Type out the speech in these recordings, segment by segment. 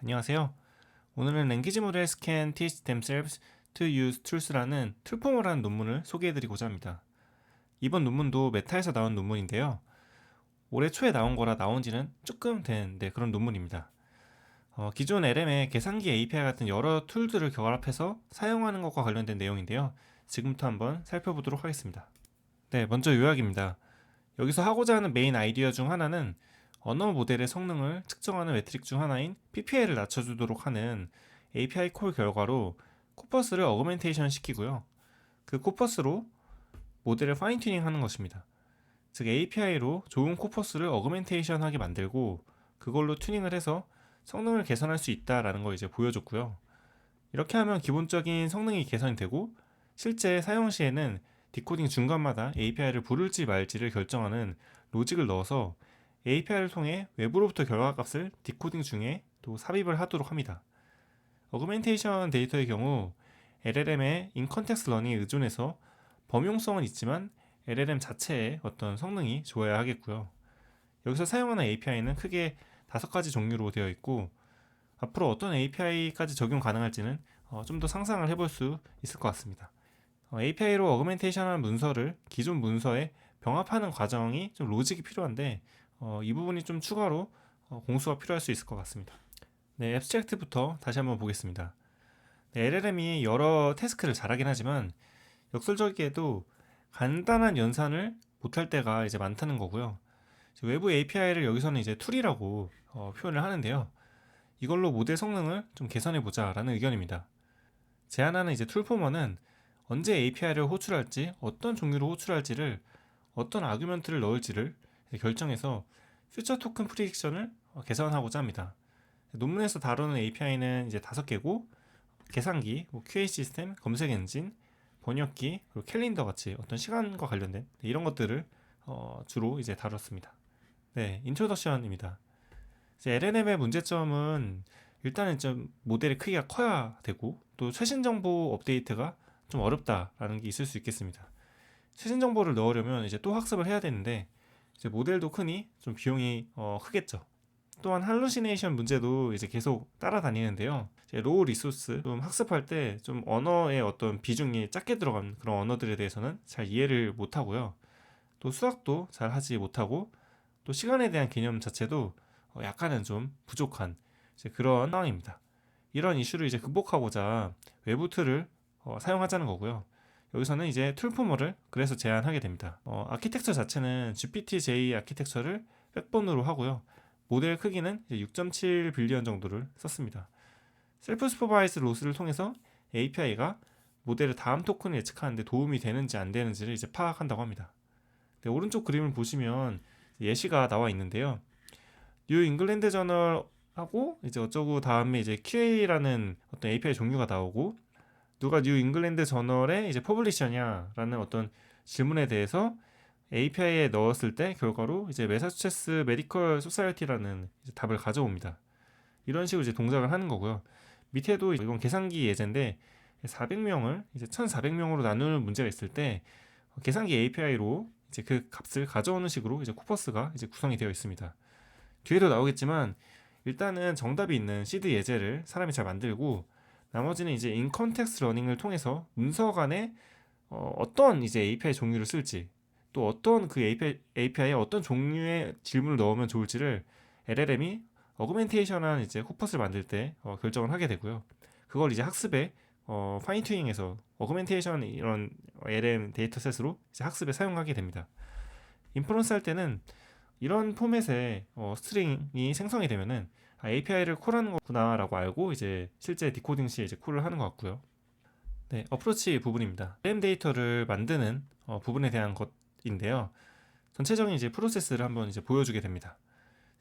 안녕하세요. 오늘은 랭귀지 모델 can teach themselves to use tools라는 툴포머라는 논문을 소개해드리고자 합니다. 이번 논문도 메타에서 나온 논문인데요. 올해 초에 나온 거라 나온 지는 조금 된 그런 논문입니다. 기존 LM의 계산기 API 같은 여러 툴들을 결합해서 사용하는 것과 관련된 내용인데요. 지금부터 한번 살펴보도록 하겠습니다. 네, 먼저 요약입니다. 여기서 하고자 하는 메인 아이디어 중 하나는 언어 모델의 성능을 측정하는 메트릭 중 하나인 PPL을 낮춰주도록 하는 API 콜 결과로 코퍼스를 어그멘테이션 시키고요. 그 코퍼스로 모델을 파인 튜닝 하는 것입니다. 즉 API로 좋은 코퍼스를 어그멘테이션 하게 만들고 그걸로 튜닝을 해서 성능을 개선할 수 있다라는 걸 이제 보여줬고요. 이렇게 하면 기본적인 성능이 개선이 되고 실제 사용 시에는 디코딩 중간마다 API를 부를지 말지를 결정하는 로직을 넣어서 API를 통해 외부로부터 결과값을 디코딩 중에 또 삽입을 하도록 합니다. 어그멘테이션 데이터의 경우 LLM의 인컨텍스트 러닝에 의존해서 범용성은 있지만 LLM 자체의 어떤 성능이 좋아야 하겠고요. 여기서 사용하는 API는 크게 5가지 종류로 되어 있고 앞으로 어떤 API까지 적용 가능할지는 좀 더 상상을 해볼 수 있을 것 같습니다. API로 어그멘테이션한 문서를 기존 문서에 병합하는 과정이 좀 로직이 필요한데 이 부분이 좀 추가로 공수가 필요할 수 있을 것 같습니다. 네, 앱스트랙트부터 다시 한번 보겠습니다. 네, LLM이 여러 태스크를 잘하긴 하지만 역설적이게도 간단한 연산을 못할 때가 이제 많다는 거고요. 외부 API를 여기서는 이제 툴이라고 표현을 하는데요. 이걸로 모델 성능을 좀 개선해 보자라는 의견입니다. 제안하는 이제 툴포머는 언제 API를 호출할지, 어떤 종류로 호출할지를, 어떤 아규먼트를 넣을지를 결정해서 퓨처 토큰 프리딕션을 개선하고자 합니다. 논문에서 다루는 API는 이제 5개고 계산기, QA 시스템, 검색 엔진, 번역기, 그리고 캘린더 같이 어떤 시간과 관련된 이런 것들을 주로 이제 다뤘습니다. 네, 인트로덕션입니다. LLM의 문제점은 일단은 좀 모델의 크기가 커야 되고 또 최신 정보 업데이트가 좀 어렵다라는 게 있을 수 있겠습니다. 최신 정보를 넣으려면 이제 또 학습을 해야 되는데 이제 모델도 크니 좀 비용이 크겠죠. 또한 할루시네이션 문제도 이제 계속 따라다니는데요. 로우 리소스 좀 학습할 때 좀 언어의 어떤 비중이 작게 들어간 그런 언어들에 대해서는 잘 이해를 못하고요. 또 수학도 잘 하지 못하고 또 시간에 대한 개념 자체도 약간은 좀 부족한 그런 상황입니다. 이런 이슈를 이제 극복하고자 외부 툴을 사용하자는 거고요. 여기서는 이제 툴포머를 그래서 제안하게 됩니다. 아키텍처 자체는 GPT-J 아키텍처를 백본으로 하고요. 모델 크기는 6.7 빌리언 정도를 썼습니다. 셀프 슈퍼바이즈 로스를 통해서 API가 모델의 다음 토큰을 예측하는데 도움이 되는지 안 되는지를 이제 파악한다고 합니다. 네, 오른쪽 그림을 보시면 예시가 나와 있는데요. 뉴 잉글랜드 저널하고 이제 어쩌고 다음에 이제 QA라는 어떤 API 종류가 나오고 누가 뉴 잉글랜드 저널의 이제 퍼블리셔냐라는 어떤 질문에 대해서 API에 넣었을 때 결과로 이제 매사추세츠 메디컬 소사이어티라는 답을 가져옵니다. 이런 식으로 이제 동작을 하는 거고요. 밑에도 이건 계산기 예제인데 400명을 이제 1,400명으로 나누는 문제가 있을 때 계산기 API로 이제 그 값을 가져오는 식으로 이제 코퍼스가 이제 구성이 되어 있습니다. 뒤에도 나오겠지만 일단은 정답이 있는 시드 예제를 사람이 잘 만들고 나머지는 이제 인컨텍스트 러닝을 통해서 문서 간에 어떤 이제 API 종류를 쓸지 또 어떤 그 API에 어떤 종류의 질문을 넣으면 좋을지를 LLM이 어그멘테이션한 이제 코퍼스를 만들 때 결정을 하게 되고요. 그걸 이제 학습에 파인 튜닝해서 어그멘테이션 이런 LM 데이터셋으로 이제 학습에 사용하게 됩니다. 인퍼런스 할 때는 이런 포맷의 스트링이 생성이 되면은 API를 콜하는 거구나라고 알고 이제 실제 디코딩 시에 이제 콜을 하는 것 같고요. 네, 어프로치 부분입니다. LM 데이터를 만드는 부분에 대한 것인데요. 전체적인 이제 프로세스를 한번 이제 보여주게 됩니다.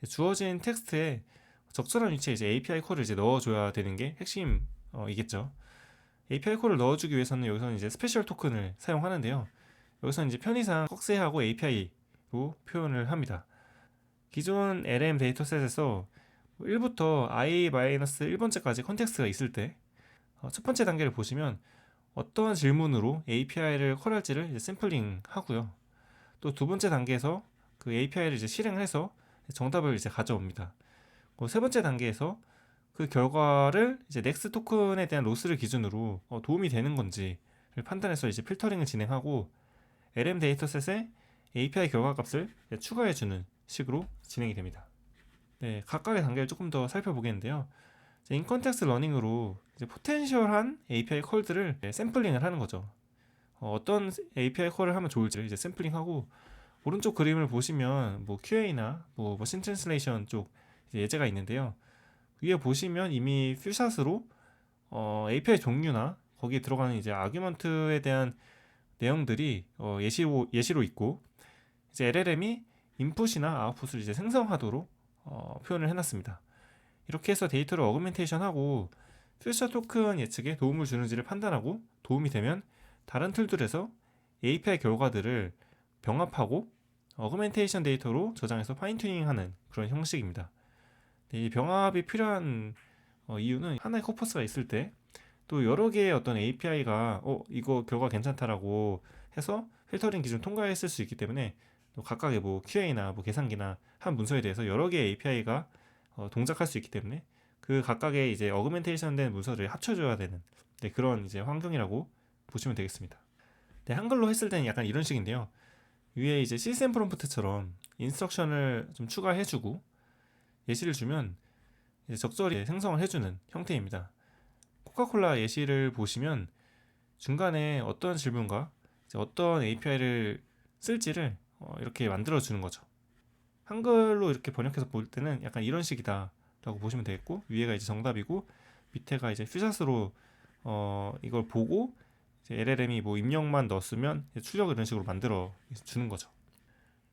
주어진 텍스트에 적절한 위치에 이제 API 콜을 이제 넣어줘야 되는 게 핵심이겠죠. API 콜을 넣어주기 위해서는 여기서는 이제 스페셜 토큰을 사용하는데요. 여기서는 이제 편의상 꺽쇠하고 API로 표현을 합니다. 기존 LM 데이터셋에서 1부터 i-1번째까지 컨텍스트가 있을 때 첫 번째 단계를 보시면 어떤 질문으로 API를 콜할지를 이제 샘플링 하고요. 또 두 번째 단계에서 그 API를 이제 실행을 해서 정답을 이제 가져옵니다. 세 번째 단계에서 그 결과를 이제 넥스 토큰에 대한 로스를 기준으로 도움이 되는 건지를 판단해서 이제 필터링을 진행하고 LM 데이터셋에 API 결과값을 추가해주는 식으로 진행이 됩니다. 네, 각각의 단계를 조금 더 살펴보겠는데요. 인컨텍스트 러닝으로 이제 포텐셜한 API 콜들을 샘플링을 하는 거죠. 어떤 API 콜을 하면 좋을지를 이제 샘플링하고, 오른쪽 그림을 보시면 뭐 QA나 뭐 머신 트랜슬레이션 쪽 예제가 있는데요. 위에 보시면 이미 퓨샷으로 API 종류나 거기에 들어가는 이제 아규먼트에 대한 내용들이 예시로 있고, 이제 LLM이 인풋이나 아웃풋을 이제 생성하도록 표현을 해놨습니다. 이렇게 해서 데이터를 어그멘테이션하고 퓨처 토큰 예측에 도움을 주는지를 판단하고, 도움이 되면 다른 툴들에서 API 결과들을 병합하고 어그멘테이션 데이터로 저장해서 파인튜닝하는 그런 형식입니다. 이 병합이 필요한 이유는 하나의 코퍼스가 있을 때 또 여러 개의 어떤 API가 이거 결과 괜찮다라고 해서 필터링 기준 통과했을 수 있기 때문에, 또 각각의 뭐 QA나 뭐 계산기나 한 문서에 대해서 여러 개의 API가 동작할 수 있기 때문에 그 각각의 이제 어그멘테이션 된 문서를 합쳐줘야 되는 그런 이제 환경이라고 보시면 되겠습니다. 네, 한글로 했을 때는 약간 이런 식인데요. 위에 이제 시스템 프롬프트처럼 인스트럭션을 좀 추가해주고 예시를 주면 이제 적절히 생성을 해주는 형태입니다. 코카콜라 예시를 보시면 중간에 어떤 질문과 어떤 API를 쓸지를 이렇게 만들어 주는 거죠. 한글로 이렇게 번역해서 볼 때는 약간 이런 식이다 라고 보시면 되겠고, 위에가 이제 정답이고 밑에가 이제 퓨샷으로 이걸 보고 이제 LLM이 뭐 입력만 넣었으면 출력을 이런 식으로 만들어 주는 거죠.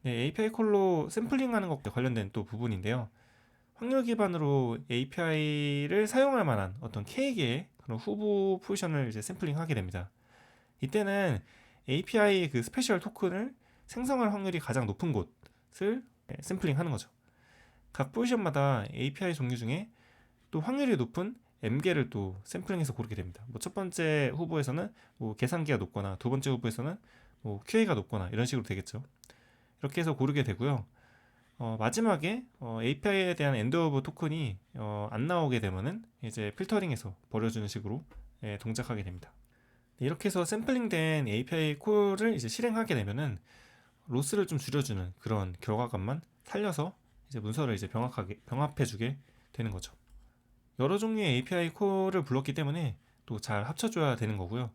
네, API 콜로 샘플링하는 것과 관련된 또 부분인데요. 확률 기반으로 API를 사용할 만한 어떤 K개의 그런 후보 포지션을 이제 샘플링하게 됩니다. 이때는 API 그 스페셜 토큰을 생성할 확률이 가장 높은 곳을 샘플링하는 거죠. 각 포지션마다 API 종류 중에 또 확률이 높은 M개를 또 샘플링해서 고르게 됩니다. 뭐 첫 번째 후보에서는 뭐 계산기가 높거나, 두 번째 후보에서는 뭐 QA가 높거나 이런 식으로 되겠죠. 이렇게 해서 고르게 되고요. 마지막에 API에 대한 엔드 오브 토큰이 안 나오게 되면은 이제 필터링해서 버려주는 식으로 동작하게 됩니다. 이렇게 해서 샘플링된 API 콜을 이제 실행하게 되면은 로스를 좀 줄여주는 그런 결과값만 살려서 이제 문서를 이제 병합해주게 되는 거죠. 여러 종류의 API 콜을 불렀기 때문에 또 잘 합쳐줘야 되는 거고요.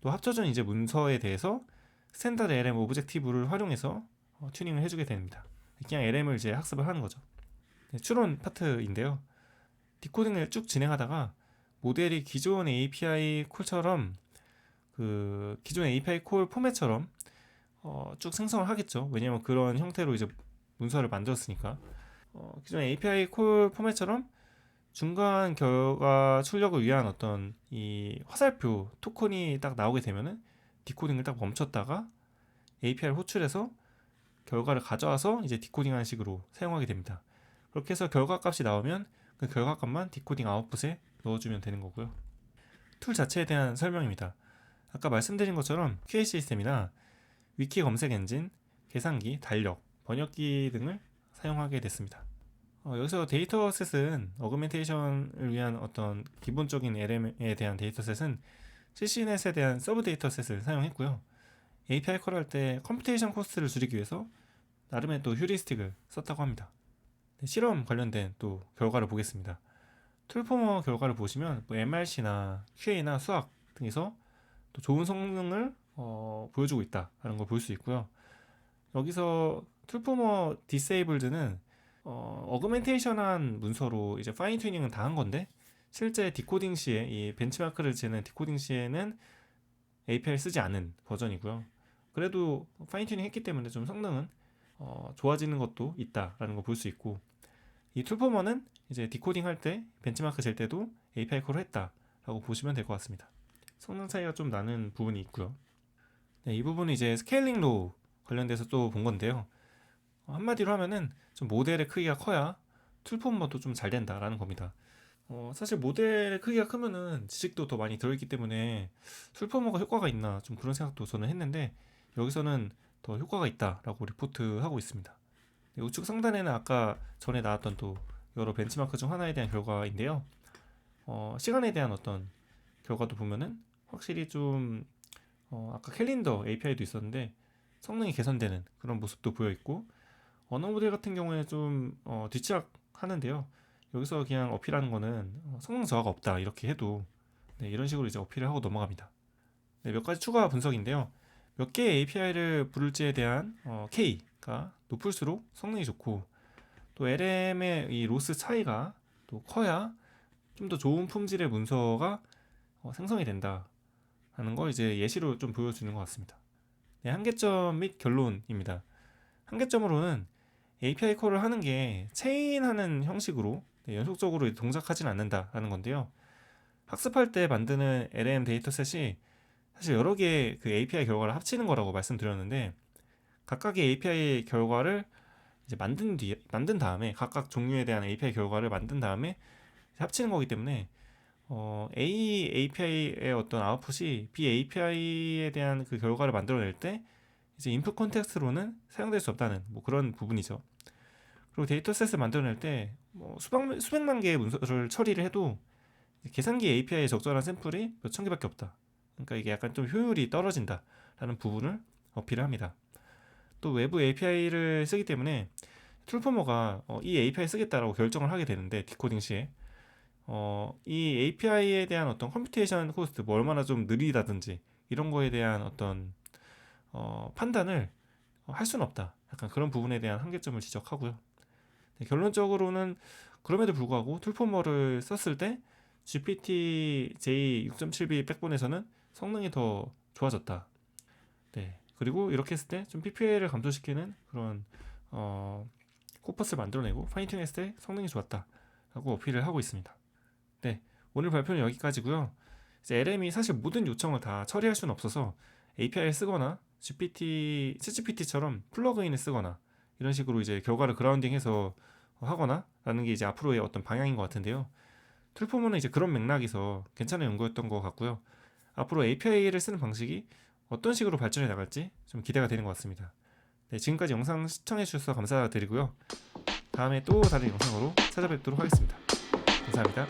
또 합쳐진 이제 문서에 대해서 스탠다드 LM 오브젝티브를 활용해서 튜닝을 해주게 됩니다. 그냥 LM을 이제 학습을 하는 거죠. 추론 파트인데요. 디코딩을 쭉 진행하다가 모델이 기존 API 콜처럼 그 기존 API 콜 포맷처럼 쭉 생성을 하겠죠. 왜냐면 그런 형태로 이제 문서를 만들었으니까. 기존 API 콜 포맷처럼 중간 결과 출력을 위한 어떤 이 화살표 토큰이 딱 나오게 되면은 디코딩을 딱 멈췄다가 API를 호출해서 결과를 가져와서 이제 디코딩하는 식으로 사용하게 됩니다. 그렇게 해서 결과값이 나오면 그 결과값만 디코딩 아웃풋에 넣어주면 되는 거고요. 툴 자체에 대한 설명입니다. 아까 말씀드린 것처럼 QA 시스템이나 위키 검색 엔진, 계산기, 달력, 번역기 등을 사용하게 됐습니다. 여기서 데이터셋은 어그멘테이션을 위한 어떤 기본적인 LM에 대한 데이터셋은 CCNet에 대한 서브 데이터셋을 사용했고요. API 콜 할 때 컴퓨테이션 코스트를 줄이기 위해서 나름의 또 휴리스틱을 썼다고 합니다. 실험 관련된 또 결과를 보겠습니다. 툴포머 결과를 보시면 뭐 MRC나 QA나 수학 등에서 또 좋은 성능을 보여주고 있다는 걸 볼 수 있고요. 여기서 툴포머 디세이블드는 어그멘테이션한 문서로 이제 파인 튜닝은 다 한 건데, 실제 디코딩 시에 이 벤치마크를 재는 디코딩 시에는 API를 쓰지 않은 버전이고요. 그래도 파인 튜닝 했기 때문에 좀 성능은 좋아지는 것도 있다라는 걸 볼 수 있고, 이 툴포머는 이제 디코딩 할 때 벤치마크 잴 때도 API 콜을 했다라고 보시면 될 것 같습니다. 성능 차이가 좀 나는 부분이 있고요. 네, 이 부분은 이제 스케일링 로우 관련돼서 또 본 건데요. 한마디로 하면은 좀 모델의 크기가 커야 툴포머도 좀 잘 된다라는 겁니다. 사실 모델의 크기가 크면은 지식도 더 많이 들어있기 때문에 툴포머가 효과가 있나 좀 그런 생각도 저는 했는데, 여기서는 더 효과가 있다라고 리포트하고 있습니다. 우측 상단에는 아까 전에 나왔던 또 여러 벤치마크 중 하나에 대한 결과인데요. 시간에 대한 어떤 결과도 보면은 확실히 좀 아까 캘린더 API도 있었는데 성능이 개선되는 그런 모습도 보여 있고, 언어 모델 같은 경우에 좀 뒤치락하는데요. 여기서 그냥 어필하는 거는 성능 저하가 없다 이렇게 해도, 네, 이런 식으로 이제 어필을 하고 넘어갑니다. 네, 몇 가지 추가 분석인데요. 몇 개의 API를 부를지에 대한 K가 높을수록 성능이 좋고, 또 LM의 이 로스 차이가 또 커야 좀 더 좋은 품질의 문서가 생성이 된다 하는 거 이제 예시로 좀 보여주는 것 같습니다. 네, 한계점 및 결론입니다. 한계점으로는 API 콜을 하는 게 체인하는 형식으로, 네, 연속적으로 동작하진 않는다라는 건데요. 학습할 때 만드는 LM 데이터셋이 사실 여러 개의 그 API 결과를 합치는 거라고 말씀드렸는데, 각각의 API 결과를 이제 만든 다음에, 각각 종류에 대한 API 결과를 만든 다음에 합치는 거기 때문에 A API의 어떤 아웃풋이 B API에 대한 그 결과를 만들어낼 때 이제 인풋 컨텍스트로는 사용될 수 없다는 뭐 그런 부분이죠. 그리고 데이터셋을 만들어낼 때 수백만 개의 문서를 처리를 해도 계산기 API에 적절한 샘플이 몇 천 개밖에 없다. 그러니까 이게 약간 좀 효율이 떨어진다라는 부분을 어필을 합니다. 또 외부 API를 쓰기 때문에 툴포머가 이 API 쓰겠다라고 결정을 하게 되는데, 디코딩 시에 이 API에 대한 어떤 컴퓨테이션 코스트, 뭐 얼마나 좀 느리다든지 이런 거에 대한 어떤 판단을 할 수는 없다. 약간 그런 부분에 대한 한계점을 지적하고요. 네, 결론적으로는 그럼에도 불구하고 툴포머를 썼을 때 GPT J6.7b 백본에서는 성능이 더 좋아졌다. 네, 그리고 이렇게 했을 때 좀 PPA를 감소시키는 그런 코퍼스를 만들어내고 파인튜닝 했을 때 성능이 좋았다라고 어필을 하고 있습니다. 네, 오늘 발표는 여기까지고요. 이제 LM이 사실 모든 요청을 다 처리할 수는 없어서 API를 쓰거나 ChatGPT처럼 플러그인을 쓰거나 이런 식으로 이제 결과를 그라운딩해서 하거나 라는 게 이제 앞으로의 어떤 방향인 것 같은데요. 툴포머는 이제 그런 맥락에서 괜찮은 연구였던 것 같고요. 앞으로 API를 쓰는 방식이 어떤 식으로 발전해 나갈지 좀 기대가 되는 것 같습니다. 네, 지금까지 영상 시청해 주셔서 감사드리고요. 다음에 또 다른 영상으로 찾아뵙도록 하겠습니다. 감사합니다.